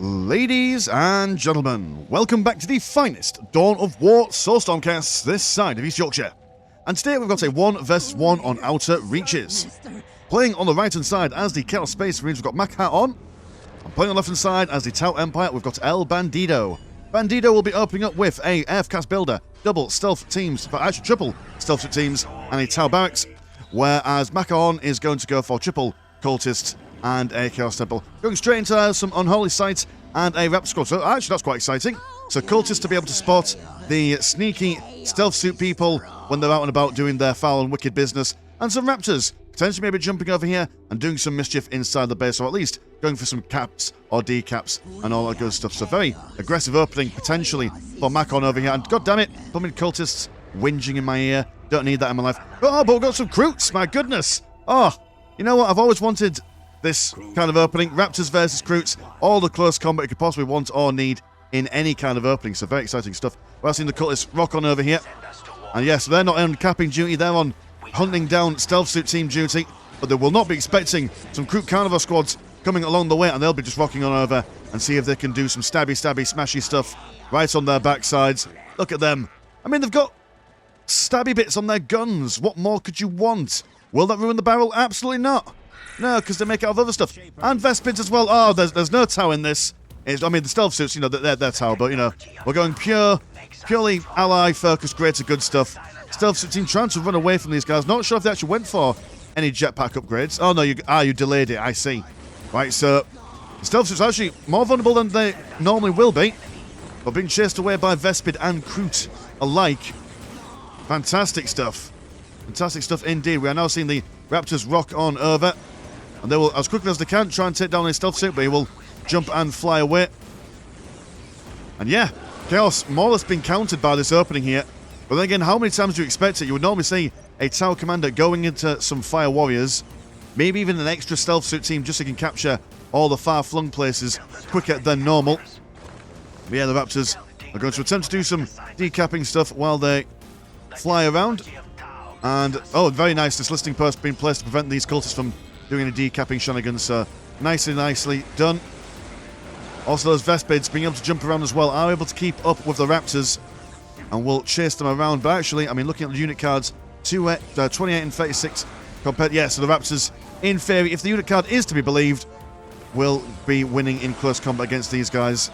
Ladies and gentlemen, welcome back to the finest Dawn of War Soulstorm casts this side of East Yorkshire. And today we've got a 1 versus 1 on Outer Reaches. Playing on the right hand side as the Chaos Space Marines, we've got Makhaon. And playing on the left hand side as the Tau Empire, we've got Bandido. Bandido will be opening up with a AF-cast builder, double stealth teams, but actually triple stealth teams, and a Tau barracks. Whereas Makhaon is going to go for triple cultist and a Chaos Temple. Going straight into some Unholy Sight and a Raptor Squad. So actually that's quite exciting. So cultists to be able to spot the sneaky stealth suit people when they're out and about doing their foul and wicked business. And some Raptors potentially maybe jumping over here and doing some mischief inside the base, or at least going for some caps or decaps and all that good stuff. So very aggressive opening potentially for Makhaon over here. And god damn it, plumbing cultists whinging in my ear. Don't need that in my life. Oh, but we've got some Kroots, my goodness. Oh, you know what? I've always wanted this kind of opening. Raptors versus Kroots. All the close combat you could possibly want or need in any kind of opening. So very exciting stuff. We're seeing the cultists rock on over here. And yes, they're not on capping duty. They're on hunting down stealth suit team duty. But they will not be expecting some Kroot carnivore squads coming along the way. And they'll be just rocking on over and see if they can do some stabby, smashy stuff right on their backsides. Look at them. I mean, they've got stabby bits on their guns. What more could you want? Will that ruin the barrel? Absolutely not. No, because they make it out of other stuff. And Vespids as well. Oh, there's no Tau in this. I mean, the stealth suits, you know, they're Tau, but, you know, we're going purely ally-focused, greater good stuff. Stealth suit team trying to run away from these guys. Not sure if they actually went for any jetpack upgrades. Oh, no, you delayed it, I see. Right, so the stealth suits are actually more vulnerable than they normally will be, but being chased away by Vespid and Kroot alike. Fantastic stuff. Fantastic stuff indeed. We are now seeing the Raptors rock on over. And they will, as quickly as they can, try and take down his stealth suit, but he will jump and fly away. And yeah, Chaos more or less been countered by this opening here. But then again, how many times do you expect it? You would normally see a Tau commander going into some Fire Warriors, maybe even an extra stealth suit team just so you can capture all the far-flung places quicker than normal. But yeah, the Raptors are going to attempt to do some decapping stuff while they fly around. And, oh, very nice, this listing post being placed to prevent these cultists from doing any decapping shenanigans, so nicely done. Also, those Vespids being able to jump around as well are able to keep up with the Raptors and will chase them around. But actually, I mean, looking at the unit cards, 28 and 36 compared, yeah, so the Raptors, in theory, if the unit card is to be believed, will be winning in close combat against these guys.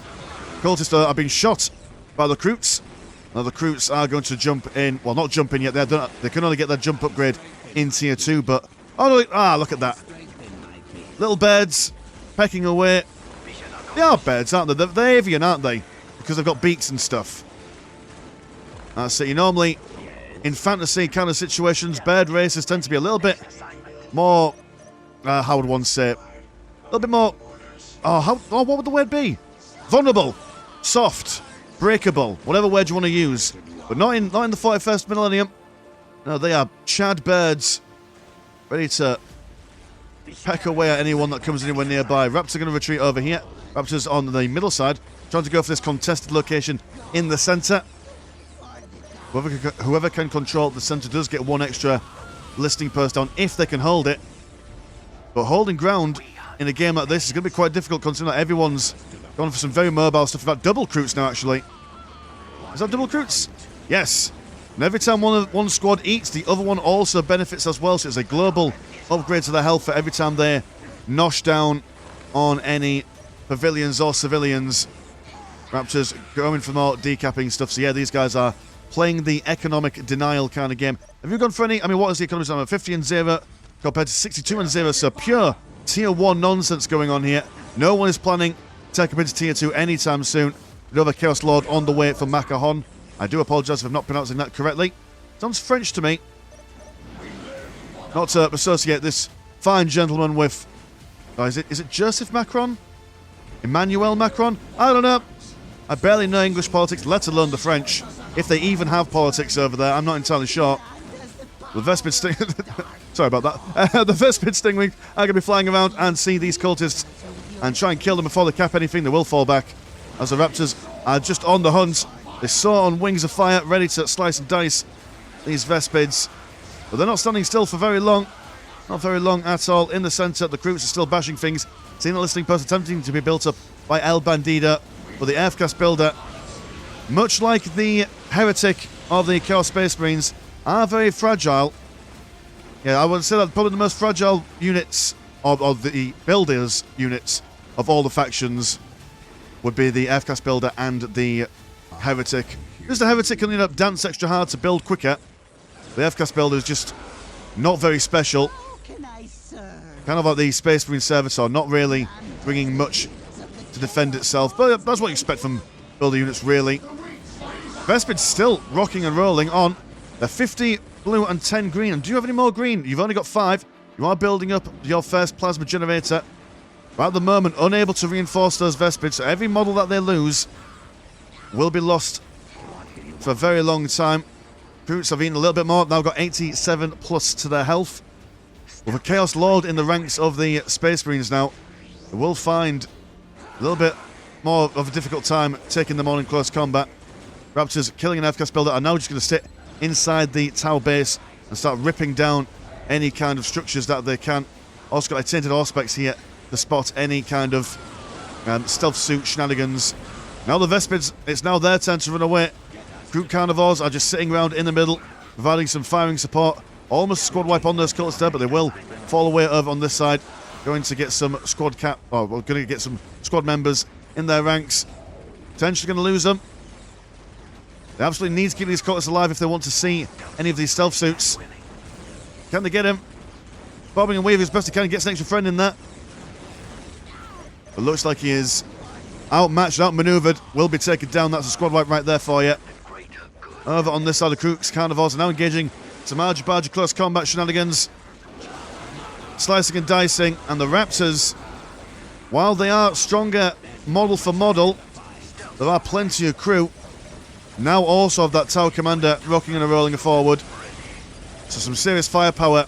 Cultists are being shot by the Kroots. Now, the Kroots are going to jump in, well, not jump in yet, they can only get their jump upgrade in Tier 2, but oh, no, look at that. Little birds pecking away. They are birds, aren't they? They're avian, aren't they? Because they've got beaks and stuff. So you normally, in fantasy kind of situations, bird races tend to be a little bit more, how would one say it? A little bit more, what would the word be? Vulnerable, soft, breakable, whatever word you want to use. But not in the 41st millennium. No, they are Chad birds. Ready to peck away at anyone that comes anywhere nearby. Raptors are going to retreat over here. Raptors on the middle side, trying to go for this contested location in the centre. Whoever can control the centre does get one extra listing post down if they can hold it. But holding ground in a game like this is going to be quite difficult considering that everyone's gone for some very mobile stuff. In fact, double Kroots now, actually. Is that double Kroots? Yes. And every time one squad eats, the other one also benefits as well. So it's a global upgrade to their health for every time they nosh down on any pavilions or civilians. Raptors going for more decapping stuff. So yeah, these guys are playing the economic denial kind of game. Have you gone for any? I mean, what is the economy number? 50 and 0 compared to 62 and 0. So pure Tier 1 nonsense going on here. No one is planning to take up into Tier 2 anytime soon. Another Chaos Lord on the way for Makhaon. I do apologise if I'm not pronouncing that correctly. Sounds French to me. Not to associate this fine gentleman with... Oh, is it Joseph Macron? Emmanuel Macron? I don't know. I barely know English politics, let alone the French. If they even have politics over there, I'm not entirely sure. The Vespid Sting... Sorry about that. The Vespid Stingwing are going to be flying around and see these cultists and try and kill them before they cap anything. They will fall back as the Raptors are just on the hunt. They soar on wings of fire, ready to slice and dice these Vespids. But they're not standing still for very long. Not very long at all. In the centre, the Kroots are still bashing things. Seeing the listing post attempting to be built up by El Bandido. But the Aircraft Builder, much like the Heretic of the Chaos Space Marines, are very fragile. Yeah, I would say that probably the most fragile units of the builders units of all the factions would be the Aircraft Builder and the Heretic. Because the Heretic can dance extra hard to build quicker. The Aircraft Builder is just not very special. Kind of like the Space Marine Servitor, not really bringing much to defend itself. But that's what you expect from builder units, really. Vespid's still rocking and rolling on. They're 50 blue and 10 green. And do you have any more green? You've only got 5. You are building up your first plasma generator. But at the moment, unable to reinforce those Vespids. So every model that they lose will be lost for a very long time. Kroots have eaten a little bit more. Now got 87 plus to their health. With a Chaos Lord in the ranks of the Space Marines now, they will find a little bit more of a difficult time taking them on in close combat. Raptors killing an Aircraft Builder are now just going to sit inside the Tau base and start ripping down any kind of structures that they can. Also got a Tainted Auspex here to spot any kind of stealth suit shenanigans. Now the Vespids, it's now their turn to run away. Kroot Carnivores are just sitting around in the middle, providing some firing support. Almost squad wipe on those cultists there, but they will fall away over on this side. Going to get some squad going to get some squad members in their ranks. Potentially going to lose them. They absolutely need to keep these cultists alive if they want to see any of these stealth suits. Can they get him? Bobbing and weaving as best he can, gets an extra friend in there. But looks like he is outmatched, outmaneuvered. Will be taken down. That's a squad wipe right there for you. Over on this side, the Kroot Carnivores are now engaging some argy-bargy close combat shenanigans. Slicing and dicing. And the Raptors, while they are stronger model for model, there are plenty of crew. Now also have that Tower Commander rocking and rolling forward. So some serious firepower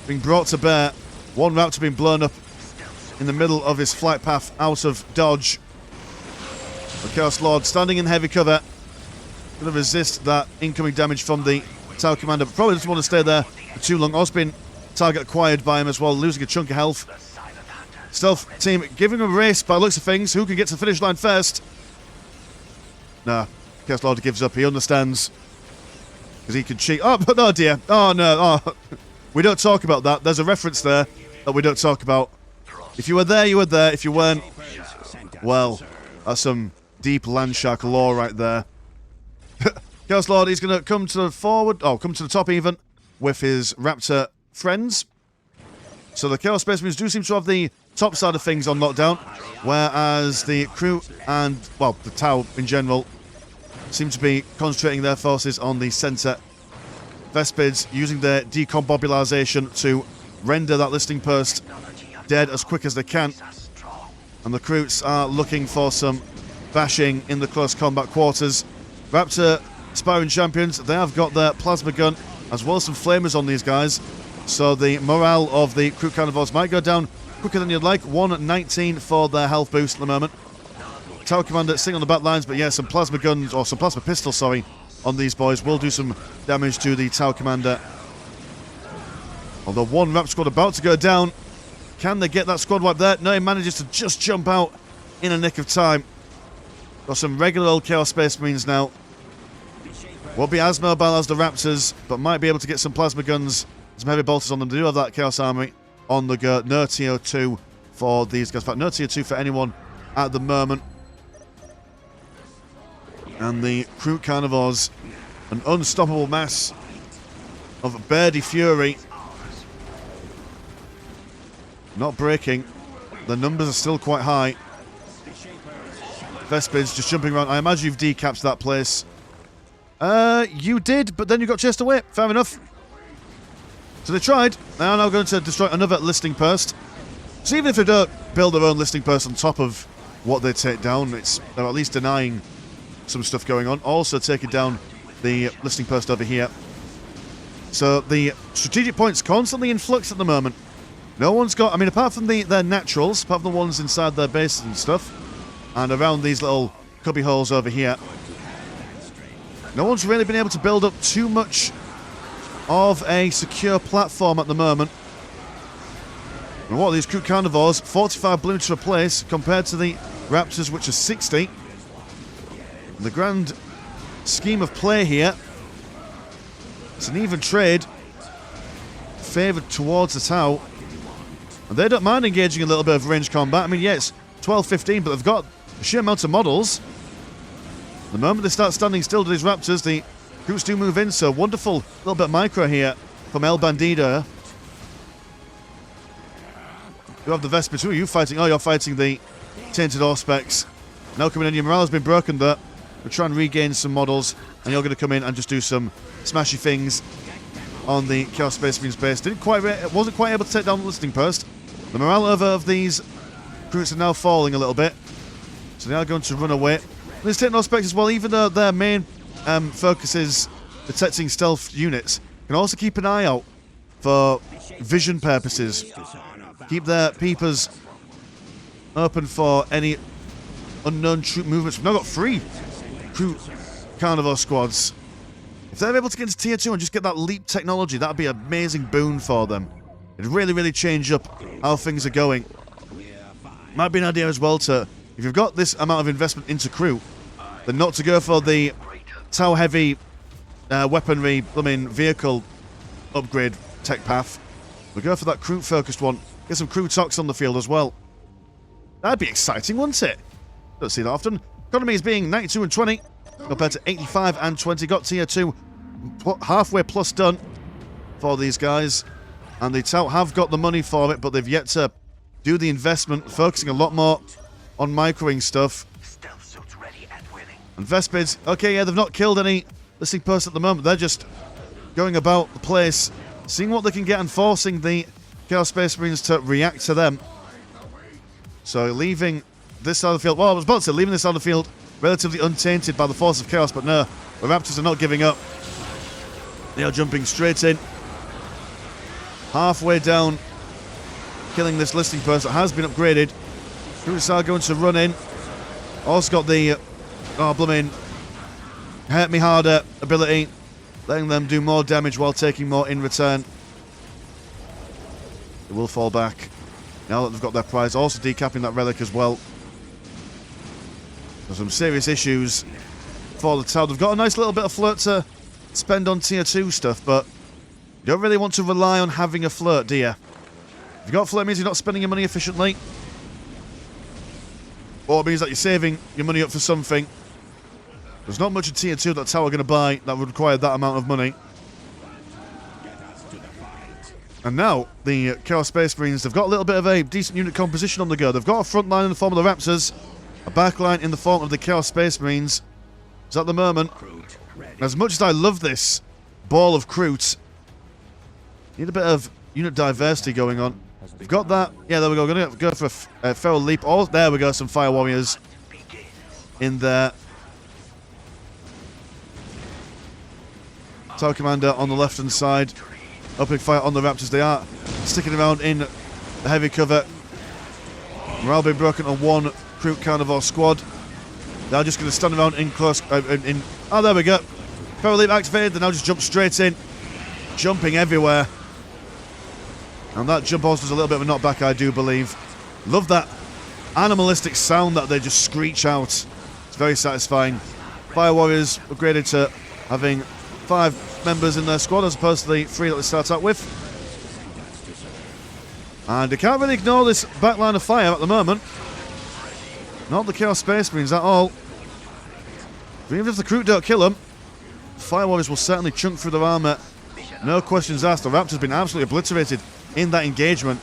being brought to bear. One Raptor being blown up in the middle of his flight path out of dodge. The Chaos Lord standing in heavy cover. Going to resist that incoming damage from the Tower Commander, but probably doesn't want to stay there for too long. Osbin, target acquired by him as well, losing a chunk of health. Stealth team giving him a race by the looks of things. Who can get to the finish line first? Nah, Chaos Lord gives up. He understands. Because he can cheat. Oh, oh dear. Oh, no. Oh. We don't talk about that. There's a reference there that we don't talk about. If you were there, you were there. If you weren't, well, that's some deep Landshark lore right there. Chaos Lord, he's going to come to the forward, come to the top even, with his Raptor friends. So the Chaos Space Marines do seem to have the top side of things on lockdown, whereas the Kroot and, well, the Tau in general, seem to be concentrating their forces on the centre. Vespids using their decombobulization to render that listing post dead as quick as they can. And the Kroots are looking for some bashing in the close combat quarters. Raptor Aspiring Champions, they have got their plasma gun as well as some flamers on these guys. So the morale of the Kroot Carnivores might go down quicker than you'd like. 119 for their health boost at the moment. Tower Commander sitting on the back lines, but yeah, some plasma guns, or some plasma pistols, sorry, on these boys will do some damage to the Tower Commander. Although one Rap squad about to go down. Can they get that squad wipe there? No, he manages to just jump out in a nick of time. Got some regular old Chaos Space Marines now. Won't be as mobile as the Raptors, but might be able to get some plasma guns, some heavy bolters on them. They do have that Chaos Army on the go. No Tier 2 for these guys. In fact, no Tier 2 for anyone at the moment. And the Kroot Carnivores, an unstoppable mass of Birdie Fury. Not breaking. The numbers are still quite high. Vespids just jumping around. I imagine you've decapped that place. You did, but then you got chased away. Fair enough. So they tried. They are now going to destroy another listing post. So even if they don't build their own listing post on top of what they take down, they're at least denying some stuff going on. Also taking down the listing post over here. So the strategic point's constantly in flux at the moment. No one's got, I mean, apart from their naturals, apart from the ones inside their bases and stuff, and around these little cubby holes over here, no one's really been able to build up too much of a secure platform at the moment. And what are these Kroot Carnivores? 45 bloom to replace compared to the Raptors, which are 60. In the grand scheme of play here, it's an even trade, favoured towards the Tau. And they don't mind engaging a little bit of range combat. I mean, yeah, it's 12-15, but they've got a sheer amount of models. The moment they start standing still to these Raptors, the Kroots do move in, so wonderful little bit of micro here from El Bandido. You have the Vespers. Who are you fighting? Oh, you're fighting the Tainted Auspex. Now coming in, your morale has been broken there. We'll try and regain some models, and you're going to come in and just do some smashy things on the Chaos Space Marines base. Wasn't quite able to take down the listening post. The morale of these Kroots are now falling a little bit, so they are going to run away. These Tainted Auspex as well, even though their main focus is detecting stealth units, can also keep an eye out for vision purposes. Keep their peepers open for any unknown troop movements. We've now got 3 Kroot Carnivore squads. If they're able to get into Tier 2 and just get that leap technology, that'd be an amazing boon for them. It'd really, really change up how things are going. Might be an idea as well to, if you've got this amount of investment into Kroot, then not to go for the Tau heavy weaponry, vehicle upgrade tech path. We'll go for that Kroot focused one. Get some Krootox on the field as well. That'd be exciting, wouldn't it? Don't see that often. Economy is being 92 and 20 compared to 85 and 20. Got Tier 2 halfway plus done for these guys. And the Tau have got the money for it, but they've yet to do the investment, focusing a lot more on microing stuff. And Vespids, okay, yeah, they've not killed any listening posts at the moment. They're just going about the place, seeing what they can get and forcing the Chaos Space Marines to react to them. So leaving this side of the field, well, I was about to say leaving this side of the field relatively untainted by the force of chaos, but no, the Raptors are not giving up. They are jumping straight in. Halfway down, killing this listening post that has been upgraded. Kroots are going to run in. Also got the, hurt me harder ability, letting them do more damage while taking more in return. They will fall back now that they've got their prize. Also decapping that relic as well. There's some serious issues for the Tau. They've got a nice little bit of float to spend on Tier 2 stuff, but you don't really want to rely on having a float, do you? If you've got float, it means you're not spending your money efficiently. Or it means that you're saving your money up for something. There's not much in Tier 2 that Tau are going to buy that would require that amount of money. And now, the Chaos Space Marines, they've got a little bit of a decent unit composition on the go. They've got a front line in the form of the Raptors, a back line in the form of the Chaos Space Marines. So at the moment, as much as I love this ball of Kroot, need a bit of unit diversity going on. We've got that. Yeah, there we go. We're going to go for a feral leap. Oh, there we go. Some Fire Warriors in there. Tau Commander on the left-hand side. Opening fire on the Raptors. They are sticking around in the heavy cover. Morale being broken on one Kroot Carnivore squad. They're just going to stand around in close. Oh, there we go. Feral leap activated. They now just jump straight in. Jumping everywhere. And that jump also does a little bit of a knockback, I do believe. Love that animalistic sound that they just screech out. It's very satisfying. Fire Warriors upgraded to having 5 members in their squad as opposed to the 3 that they start out with. And they can't really ignore this backline of fire at the moment. Not the Chaos Space Marines at all. But even if the Kroot don't kill them, Fire Warriors will certainly chunk through their armour. No questions asked. The Raptor's been absolutely obliterated in that engagement.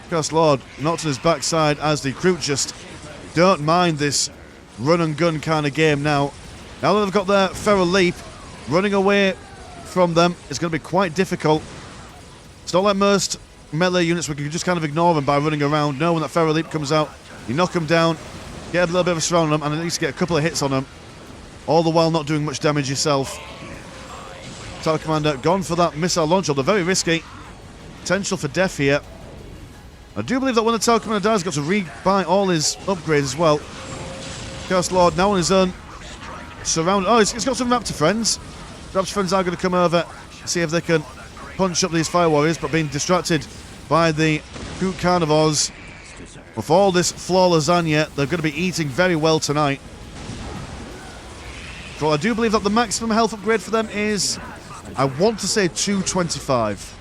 Chaos Lord knocked on his backside as the Kroot just don't mind this run and gun kind of game now. Now that they've got their feral leap, running away from them is going to be quite difficult. It's not like most melee units where you can just kind of ignore them by running around. No, when that feral leap comes out, you knock them down, get a little bit of a surround on them, and at least get a couple of hits on them, all the while not doing much damage yourself. Tau Commander gone for that missile launcher. They're very risky. Potential for death here. I do believe that when the Tau Commander dies, he's got to re-buy all his upgrades as well. Chaos Lord now on his own. Surrounded. Oh, he's got some Raptor friends. Raptor friends are going to come over, see if they can punch up these Fire Warriors, but being distracted by the Kroot Carnivores. With all this floor lasagna, they're going to be eating very well tonight. So I do believe that the maximum health upgrade for them is, I want to say 225.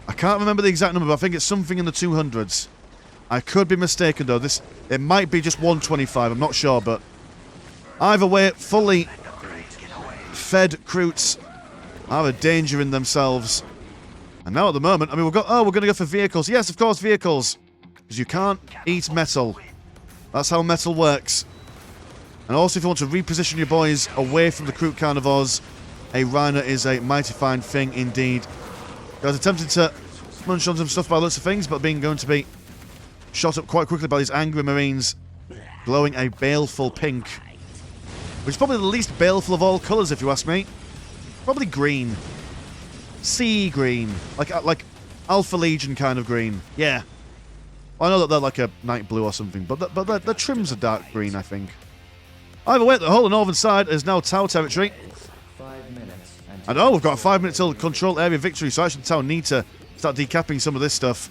I can't remember the exact number, but I think it's something in the 200s. I could be mistaken though. It might be just 125, I'm not sure, but either way, fully fed Kroots are a danger in themselves. And now at the moment, I mean, we're going to go for vehicles. Yes, of course, vehicles. Because you can't eat metal. That's how metal works. And also, if you want to reposition your boys away from the Kroot carnivores, a Rhino is a mighty fine thing indeed. Guys attempting to munch on some stuff by lots of things, but going to be shot up quite quickly by these angry marines, glowing a baleful pink. Which is probably the least baleful of all colours, if you ask me. Probably green. Sea green. Like Alpha Legion kind of green. Yeah. I know that they're like a night blue or something, but their trims are dark green, I think. Either way, the whole northern side is now Tau territory. 5 minutes. And we've got a 5 minute till control area victory, so actually Tau need to start decapping some of this stuff.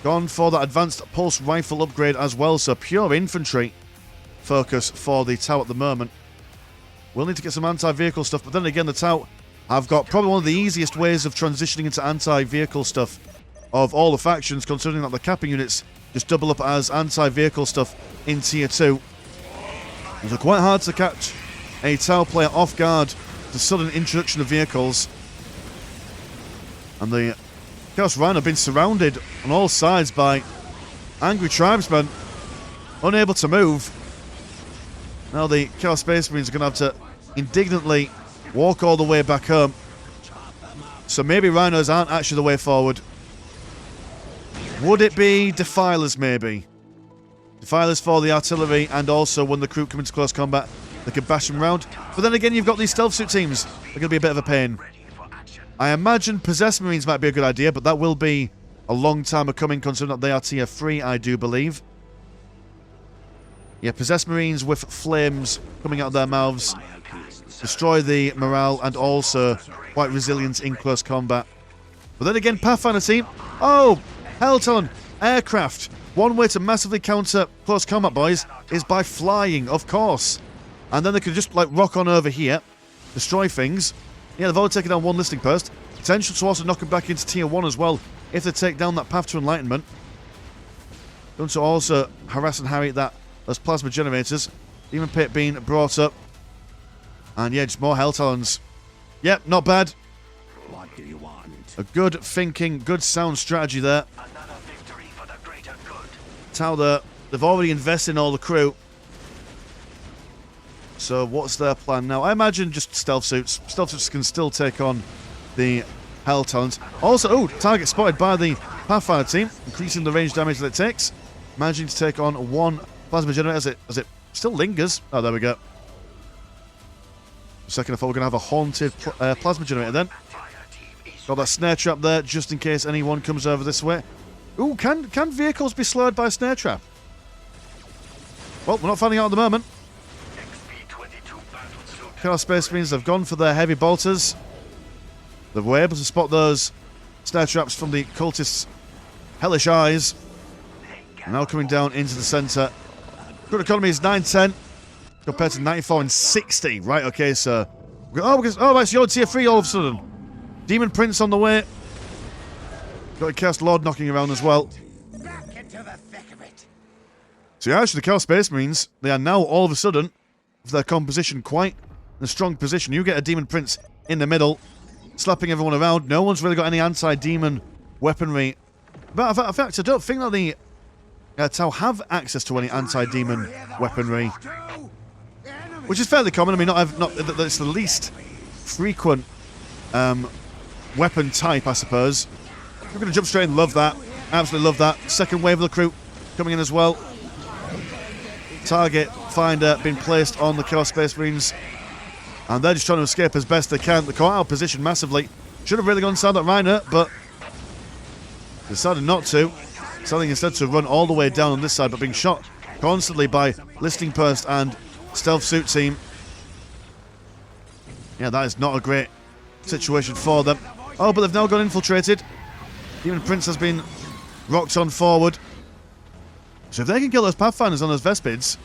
Gone for that advanced pulse rifle upgrade as well, so pure infantry focus for the Tau at the moment. We'll need to get some anti-vehicle stuff, but then again, the Tau have got probably one of the easiest ways of transitioning into anti-vehicle stuff of all the factions, considering that the capping units just double up as anti-vehicle stuff in Tier 2. It's quite hard to catch a Tau player off guard to the sudden introduction of vehicles. And the Chaos Rhino have been surrounded on all sides by angry tribesmen, unable to move. Now the Chaos Space Marines are going to have to indignantly walk all the way back home. So maybe Rhinos aren't actually the way forward. Would it be Defilers maybe? Defilers for the artillery, and also when the Kroot come into close combat, they can bash them around. But then again, you've got these stealth suit teams. They're going to be a bit of a pain. I imagine Possessed Marines might be a good idea, but that will be a long time coming, considering that they are Tier 3, I do believe. Yeah, Possessed Marines with flames coming out of their mouths. Destroy the morale, and also quite resilient in close combat. But then again, Pathfinder team. Oh, Helltalon, aircraft. One way to massively counter close combat, boys, is by flying, of course. And then they could just, like, rock on over here, destroy things. Yeah, they've already taken down one listing post. Potential to also knock them back into Tier 1 as well, if they take down that Path to Enlightenment. Going to also harass and harry those plasma generators. Demon Pit being brought up. And yeah, just more Helltalons. Yep, not bad. What do you want? A good thinking, good sound strategy there. Another victory for the greater good. Tau there, they've already invested in all the crew. So what's their plan now? I imagine just stealth suits. Stealth suits can still take on the Helltalons. Also, target spotted by the Pathfinder team, increasing the range damage that it takes. Managing to take on one plasma generator as it still lingers. Oh, there we go. A second, I thought we were going to have a haunted plasma generator then. Got that snare trap there, just in case anyone comes over this way. Ooh, can vehicles be slowed by a snare trap? Well, we're not finding out at the moment. Chaos Space Marines have gone for their heavy bolters. They were able to spot those snare traps from the cultists' hellish eyes. Now coming down into the centre. Good economy is 910 compared to 94 and 60. Right, okay, so... right, so you're Tier 3 all of a sudden. Demon Prince on the way. Got a Chaos Lord knocking around as well. Back into the thick of it. So yeah, actually the Chaos Space Marines, they are now all of a sudden, with their composition quite in a strong position. You get a Demon Prince in the middle, slapping everyone around. No one's really got any anti-demon weaponry. But in fact, I don't think that the Tau have access to any anti-demon weaponry, which is fairly common. I mean, it's the least frequent weapon type, I suppose. We're going to jump straight in. Love that. Absolutely love that. Second wave of the Kroot coming in as well. Target finder being placed on the Chaos Space Marines. And they're just trying to escape as best they can. They're caught out of position massively. Should have really gone inside that Rhino, but decided not to. Deciding instead to run all the way down on this side, but being shot constantly by Listing Post and Stealth Suit team. Yeah, that is not a great situation for them. Oh, but they've now got infiltrated. Demon Prince has been rocked on forward. So if they can kill those Pathfinders on those Vespids,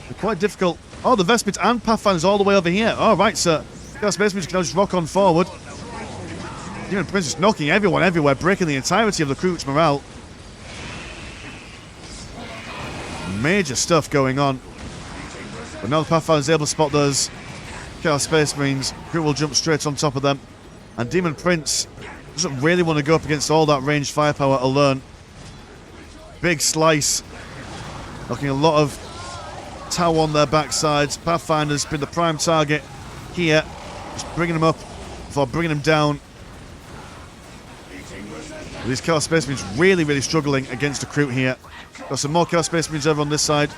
they're quite difficult. Oh, the Vespids and Pathfinders all the way over here. All right, so Chaos Space Marines can now just rock on forward. Demon Prince is knocking everyone everywhere, breaking the entirety of the Kroot's morale. Major stuff going on. But now the Pathfinder is able to spot those Chaos Space Marines. Kroot will jump straight on top of them. And Demon Prince doesn't really want to go up against all that ranged firepower alone. Big slice. Knocking a lot of Tau on their backsides. Pathfinder's been the prime target here. Just bringing them up before bringing them down. These Chaos Space Marines really, really struggling against the Kroot here. Got some more Chaos Space Marines over on this side.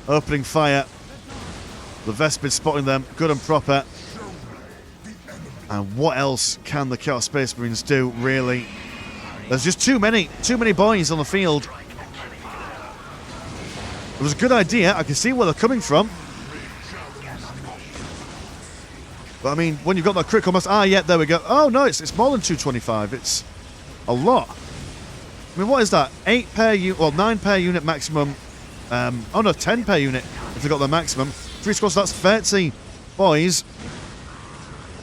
Opening fire. The Vespid spotting them good and proper. And what else can the Chaos Space Marines do, really? There's just too many boys on the field. It was a good idea. I can see where they're coming from. But I mean, when you've got that critical mass... Ah, yeah, there we go. Oh, no, it's more than 225. It's a lot. I mean, what is that? 8 per unit... Well, 9 per unit maximum. Oh, no, 10 per unit if they got their maximum. 3 squads, that's 30 boys.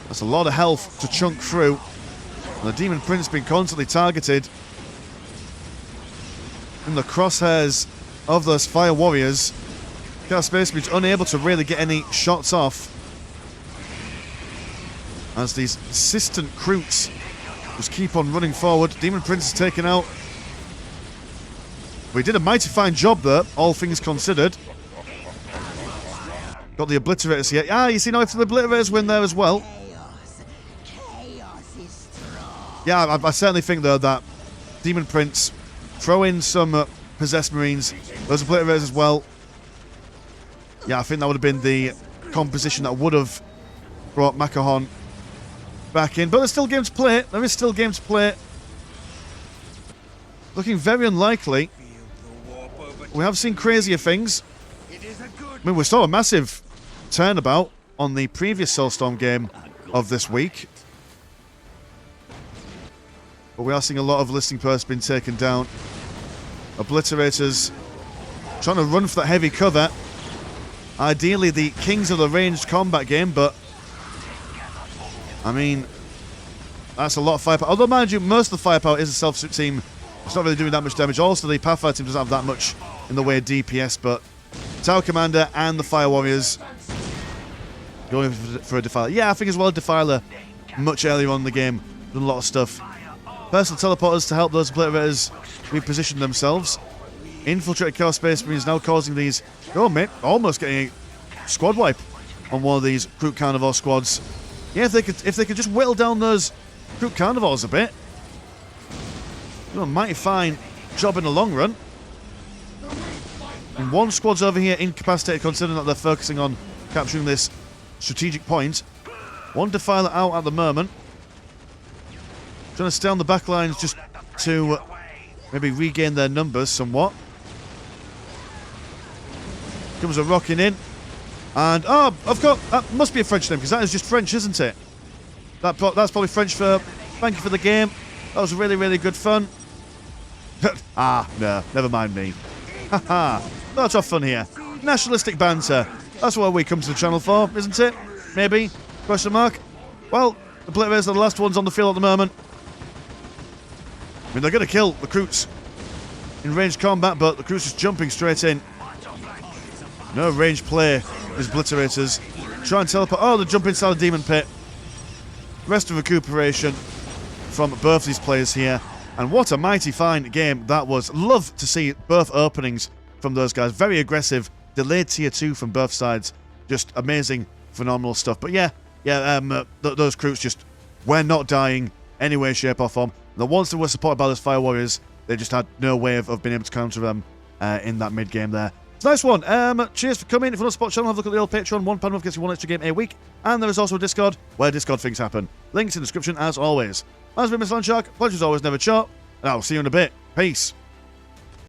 That's a lot of health to chunk through. And the Demon Prince being constantly targeted in the crosshairs of those Fire Warriors. Chaos Space Marines unable to really get any shots off as these assistant Kroots just keep on running forward. Demon Prince is taken out. We did a mighty fine job there, all things considered. Got the Obliterators here. Ah, you see now if the Obliterators win there as well. Yeah, I certainly think, though, that Demon Prince, throw in some Possessed Marines, those Obliterators as well. Yeah, I think that would have been the composition that would have brought Makhaon back in. But there's still game to play. There is still game to play. Looking very unlikely. We have seen crazier things. I mean, we saw a massive turnabout on the previous Soulstorm game of this week. But we are seeing a lot of Listening Posts being taken down. Obliterators trying to run for that heavy cover. Ideally the kings of the ranged combat game, but I mean, that's a lot of firepower. Although, mind you, most of the firepower is a self-suit team. It's not really doing that much damage. Also, the Pathfinder team doesn't have that much in the way of DPS, but Tower Commander and the Fire Warriors going for a Defiler. Yeah, I think as well, Defiler much earlier on in the game. Done a lot of stuff. Personal teleporters to help those Obliterators reposition themselves. Infiltrated Chaos Space Marines now causing these... Oh, mate, almost getting a squad wipe on one of these Kroot Carnivore squads. Yeah, if they could just whittle down those Kroot Carnivores a bit, a mighty fine job in the long run. And one squad's over here incapacitated, considering that they're focusing on capturing this strategic point. One Defiler out at the moment. Trying to stay on the back lines just to maybe regain their numbers somewhat. Comes a rocking in. And, oh, I've got... That must be a French name, because that is just French, isn't it? That's probably French for... Thank you for the game. That was really, really good fun. Ah, no, never mind me. Haha, lots of fun here. Nationalistic banter. That's what we come to the channel for, isn't it? Maybe? Question mark? Well, the Obliterators are the last ones on the field at the moment. I mean, they're going to kill the Kroots in ranged combat, but the Kroots just jumping straight in. No range play, these Obliterators. Try and teleport. Oh, they jump inside the Demon Pit. Rest of recuperation from both these players here. And what a mighty fine game that was. Love to see both openings from those guys. Very aggressive. Delayed tier 2 from both sides. Just amazing, phenomenal stuff. But yeah, those Kroots just were not dying any way, shape or form. The ones that were supported by those Fire Warriors, they just had no way of being able to counter them in that mid-game there. It's a nice one. Cheers for coming. If you want to support the channel, have a look at the old Patreon. £1 gets you one extra game a week. And there is also a Discord where Discord things happen. Links in the description as always. As been Mr. Landshark, pleasure as always, never short. And I'll see you in a bit. Peace.